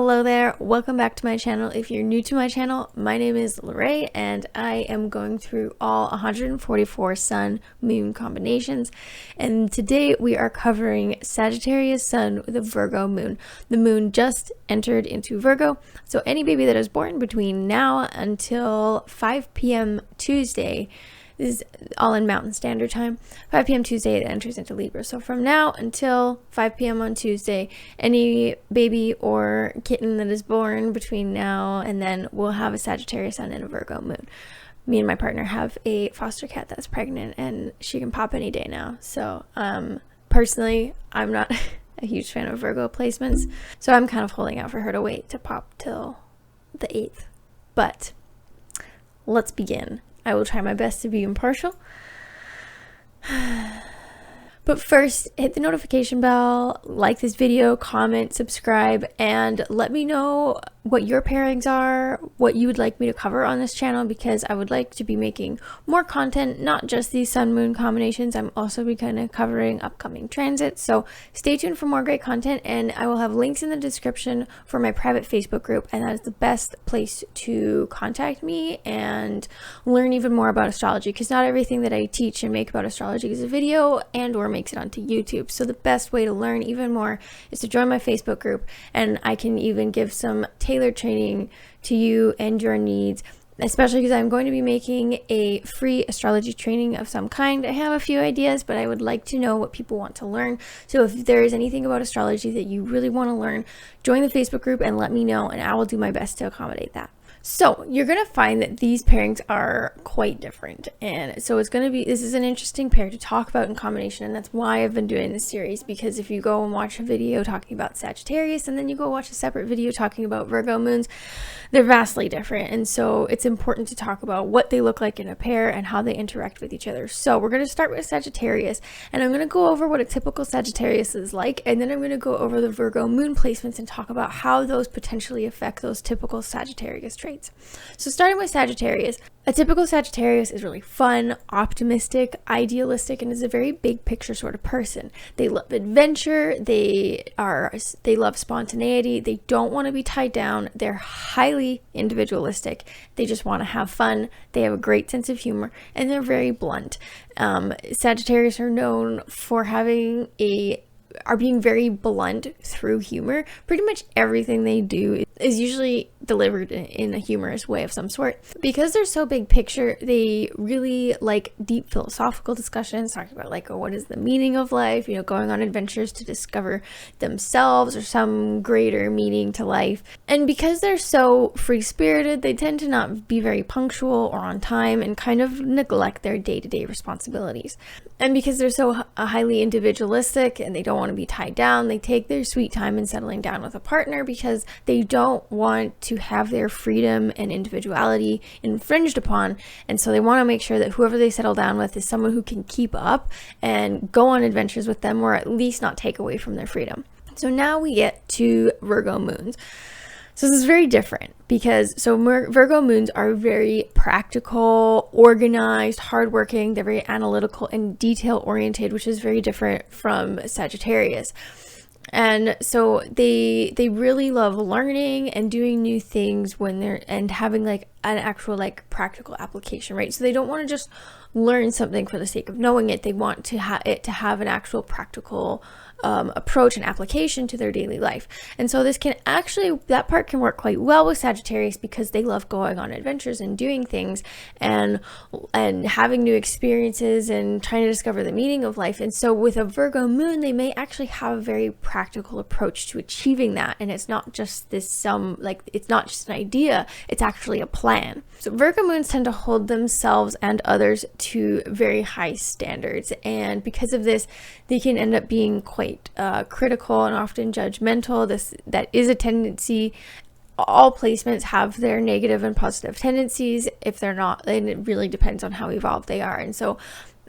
Hello there, welcome back to my channel. If you're new to my channel, my name is Laurée and I am going through all 144 Sun Moon combinations, and today we are covering Sagittarius Sun with a Virgo Moon. The moon just entered into Virgo, so any baby that is born between now until 5 p.m. Tuesday, this is all in Mountain Standard Time. 5 p.m. Tuesday, it enters into Libra. So from now until 5 p.m. on Tuesday, any baby or kitten that is born between now and then will have a Sagittarius Sun and a Virgo Moon. Me and my partner have a foster cat that's pregnant, and she can pop any day now. So personally, I'm not a huge fan of Virgo placements, so I'm kind of holding out for her to wait to pop till the 8th. But let's begin. I will try my best to be impartial. But first, hit the notification bell, like this video, comment, subscribe, and let me know what your pairings are, what you would like me to cover on this channel, because I would like to be making more content, not just these sun-moon combinations. I'm also be kind of covering upcoming transits, so stay tuned for more great content, and I will have links in the description for my private Facebook group, and that is the best place to contact me and learn even more about astrology, because not everything that I teach and make about astrology is a video and or makes it onto YouTube. So the best way to learn even more is to join my Facebook group, and I can even give some tailored training to you and your needs, especially because I'm going to be making a free astrology training of some kind. I have a few ideas, but I would like to know what people want to learn. So if there is anything about astrology that you really want to learn, join the Facebook group and let me know, and I will do my best to accommodate that. So you're going to find that these pairings are quite different, and so this is an interesting pair to talk about in combination, and that's why I've been doing this series, because if you go and watch a video talking about Sagittarius and then you go watch a separate video talking about Virgo moons, they're vastly different, and so it's important to talk about what they look like in a pair and how they interact with each other. So we're going to start with Sagittarius, and I'm going to go over what a typical Sagittarius is like, and then I'm going to go over the Virgo moon placements and talk about how those potentially affect those typical Sagittarius traits. So starting with Sagittarius, a typical Sagittarius is really fun, optimistic, idealistic, and is a very big picture sort of person. They love adventure, they love spontaneity, they don't want to be tied down, they're highly individualistic, they just want to have fun, they have a great sense of humor, and they're very blunt. Sagittarius are known for being very blunt through humor. Pretty much everything they do is usually delivered in a humorous way of some sort. Because they're so big picture, they really like deep philosophical discussions, talking about like, what is the meaning of life, going on adventures to discover themselves or some greater meaning to life. And because they're so free-spirited, they tend to not be very punctual or on time and kind of neglect their day-to-day responsibilities. And because they're so highly individualistic and they don't want to be tied down, they take their sweet time in settling down with a partner, because they don't want to have their freedom and individuality infringed upon, and so they want to make sure that whoever they settle down with is someone who can keep up and go on adventures with them, or at least not take away from their freedom. So now we get to Virgo moons. So this is very different, because Virgo moons are very practical, organized, hardworking. They're very analytical and detail oriented, which is very different from Sagittarius. And so they really love learning and doing new things and having like an actual like practical application, right? So they don't want to just learn something for the sake of knowing it. They want to have an actual practical approach and application to their daily life. And so that part can work quite well with Sagittarius, because they love going on adventures and doing things and having new experiences and trying to discover the meaning of life. And so with a Virgo moon, they may actually have a very practical approach to achieving that, and it's not just it's not just an idea, it's actually a plan. So Virgo moons tend to hold themselves and others to very high standards, and because of this, they can end up being quite critical and often judgmental. That is a tendency. All placements have their negative and positive tendencies. If they're not, then it really depends on how evolved they are. And so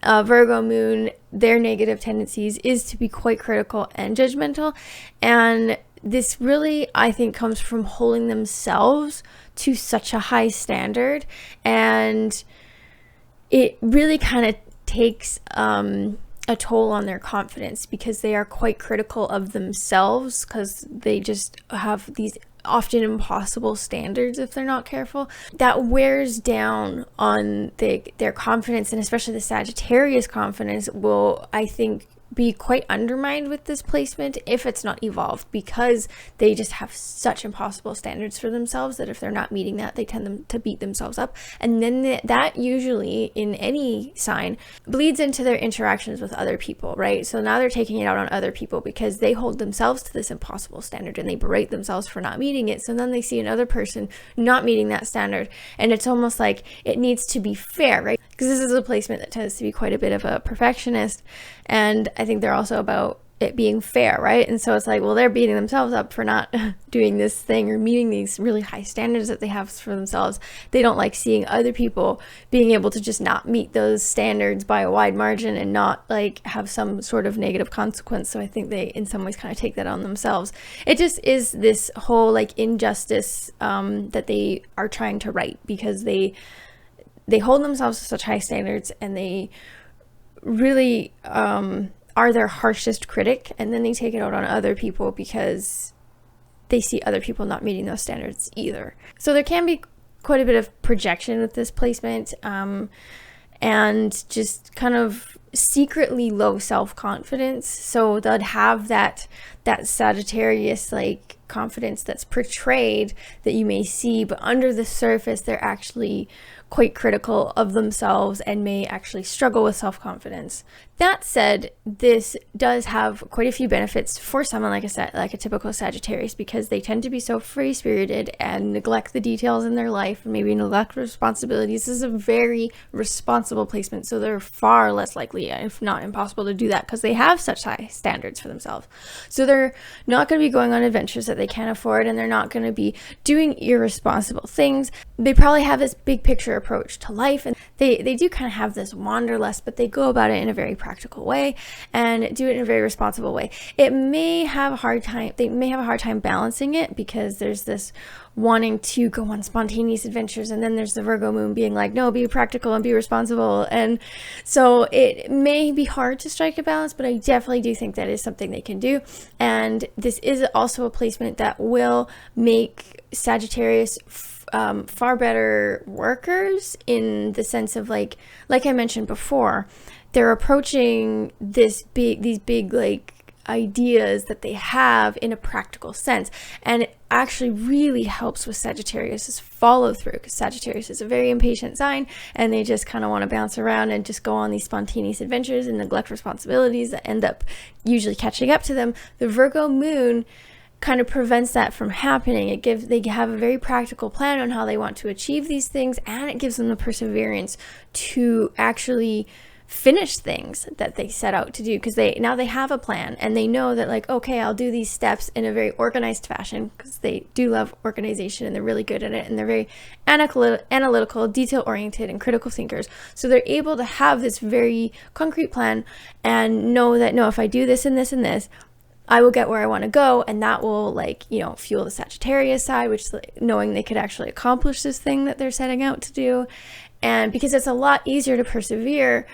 Virgo moon, their negative tendencies is to be quite critical and judgmental, and this really, I think, comes from holding themselves to such a high standard, and it really kind of takes a toll on their confidence, because they are quite critical of themselves, because they just have these often impossible standards if they're not careful. That wears down on their confidence, and especially the Sagittarius confidence will, I think, be quite undermined with this placement if it's not evolved, because they just have such impossible standards for themselves that if they're not meeting that, they tend to beat themselves up. And then that usually in any sign bleeds into their interactions with other people, right? So now they're taking it out on other people because they hold themselves to this impossible standard and they berate themselves for not meeting it. So then they see another person not meeting that standard, and it's almost like it needs to be fair, right? Because this is a placement that tends to be quite a bit of a perfectionist, and I think they're also about it being fair, right? And so it's like, well, they're beating themselves up for not doing this thing or meeting these really high standards that they have for themselves. They don't like seeing other people being able to just not meet those standards by a wide margin and not like have some sort of negative consequence. So I think they in some ways kind of take that on themselves. It just is this whole like injustice that they are trying to right, because they hold themselves to such high standards, and they really are their harshest critic, and then they take it out on other people because they see other people not meeting those standards either. So there can be quite a bit of projection with this placement, and just kind of secretly low self-confidence. So they'd have that Sagittarius like confidence that's portrayed that you may see, but under the surface they're actually quite critical of themselves and may actually struggle with self-confidence. That said, this does have quite a few benefits for someone like a typical Sagittarius, because they tend to be so free-spirited and neglect the details in their life and maybe neglect responsibilities. This is a very responsible placement, so they're far less likely, if not impossible, to do that because they have such high standards for themselves. So they're not going to be going on adventures that they can't afford, and they're not going to be doing irresponsible things. They probably have this big picture approach to life, and they do kind of have this wanderlust, but they go about it in a very practical way and do it in a very responsible way. They may have a hard time balancing it, because there's this wanting to go on spontaneous adventures, and then there's the Virgo Moon being like, no, be practical and be responsible. And so it may be hard to strike a balance, but I definitely do think that is something they can do. And this is also a placement that will make Sagittarius far better workers, in the sense of like I mentioned before, they're approaching these big like ideas that they have in a practical sense, and it actually really helps with Sagittarius's follow through, because Sagittarius is a very impatient sign, and they just kind of want to bounce around and just go on these spontaneous adventures and neglect responsibilities that end up usually catching up to them. The Virgo Moon kind of prevents that from happening. They have a very practical plan on how they want to achieve these things, and it gives them the perseverance to actually finish things that they set out to do, because they have a plan, and they know that like, okay, I'll do these steps in a very organized fashion, because they do love organization and they're really good at it, and they're very analytical, detail oriented, and critical thinkers. So they're able to have this very concrete plan and know that, no, if I do this and this and this, I will get where I want to go, and that will fuel the Sagittarius side, which is like knowing they could actually accomplish this thing that they're setting out to do. And because it's a lot easier to persevere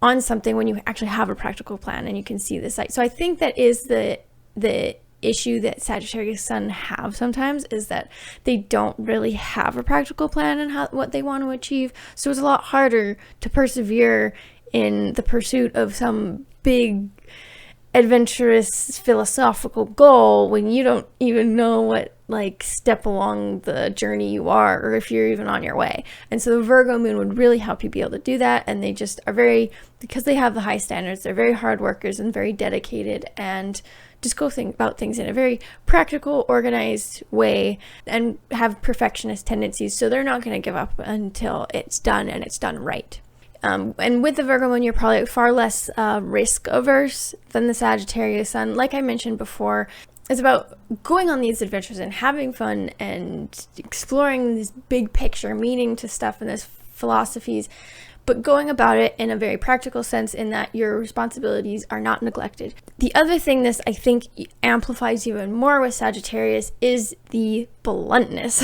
on something when you actually have a practical plan and you can see the site. So I think that is the issue that Sagittarius Sun have sometimes, is that they don't really have a practical plan and what they want to achieve. So it's a lot harder to persevere in the pursuit of some big adventurous philosophical goal when you don't even know what like step along the journey you are, or if you're even on your way. And so the Virgo Moon would really help you be able to do that. And they just are because they have the high standards, they're very hard workers and very dedicated, and just go think about things in a very practical, organized way, and have perfectionist tendencies. So they're not going to give up until it's done, and it's done right. And with the Virgo Moon, you're probably far less risk averse than the Sagittarius Sun. Like I mentioned before, it's about going on these adventures and having fun and exploring this big picture meaning to stuff and this philosophies. but going about it in a very practical sense in that your responsibilities are not neglected. The other thing this I think amplifies even more with Sagittarius is the bluntness.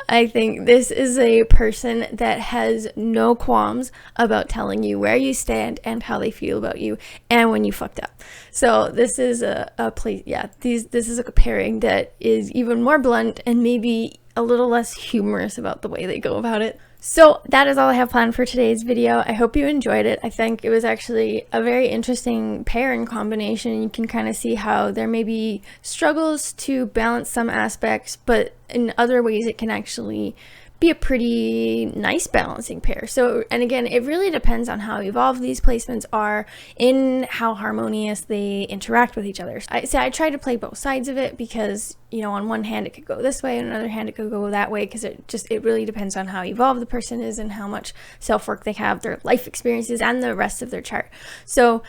I think this is a person that has no qualms about telling you where you stand and how they feel about you and when you fucked up. So this is a place, yeah, this is a pairing that is even more blunt and maybe a little less humorous about the way they go about it. So that is all I have planned for today's video. I hope you enjoyed it. I think it was actually a very interesting pair and combination. You can kind of see how there may be struggles to balance some aspects, but in other ways it can actually be a pretty nice balancing pair. So, and again, it really depends on how evolved these placements are in how harmonious they interact with each other. I try to play both sides of it because, you know, on one hand it could go this way, on the other hand it could go that way, because it really depends on how evolved the person is and how much self-work they have, their life experiences, and the rest of their chart. So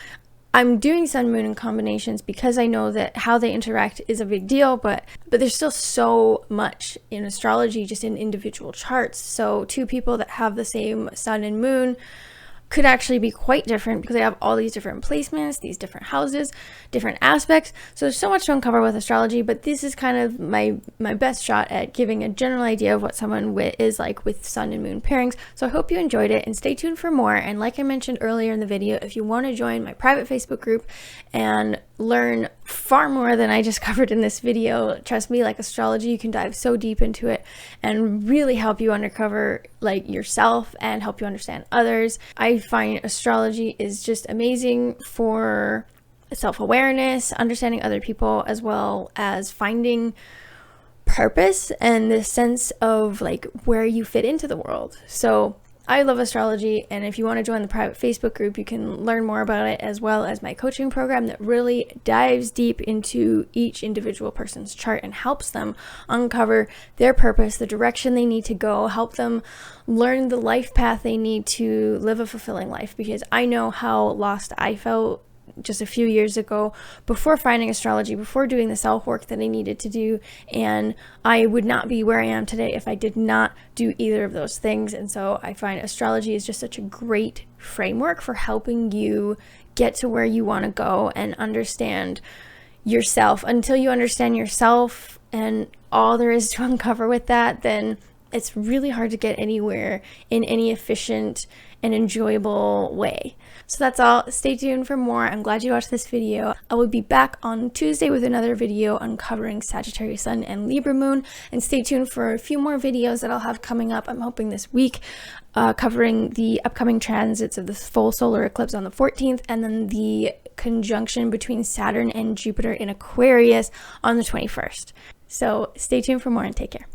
I'm doing sun moon in combinations because I know that how they interact is a big deal, but there's still so much in astrology just in individual charts. So two people that have the same sun and moon could actually be quite different because they have all these different placements, these different houses, different aspects. So there's so much to uncover with astrology, but this is kind of my best shot at giving a general idea of what someone is like with sun and moon pairings. So I hope you enjoyed it, and stay tuned for more. And like I mentioned earlier in the video, if you want to join my private Facebook group and learn far more than I just covered in this video, trust me, like astrology, you can dive so deep into it and really help you uncover like yourself and help you understand others. I find astrology is just amazing for self-awareness, understanding other people, as well as finding purpose and the sense of like where you fit into the world. So I love astrology, and if you want to join the private Facebook group, you can learn more about it, as well as my coaching program that really dives deep into each individual person's chart and helps them uncover their purpose, the direction they need to go, help them learn the life path they need to live a fulfilling life, because I know how lost I felt just a few years ago before finding astrology, before doing the self-work that I needed to do, and I would not be where I am today if I did not do either of those things. And so I find astrology is just such a great framework for helping you get to where you want to go and understand yourself. Until you understand yourself and all there is to uncover with that, then it's really hard to get anywhere in any efficient and enjoyable way. So that's all. Stay tuned for more. I'm glad you watched this video. I will be back on Tuesday with another video uncovering Sagittarius Sun and Libra Moon. And stay tuned for a few more videos that I'll have coming up, I'm hoping this week, covering the upcoming transits of the full solar eclipse on the 14th, and then the conjunction between Saturn and Jupiter in Aquarius on the 21st. So stay tuned for more and take care.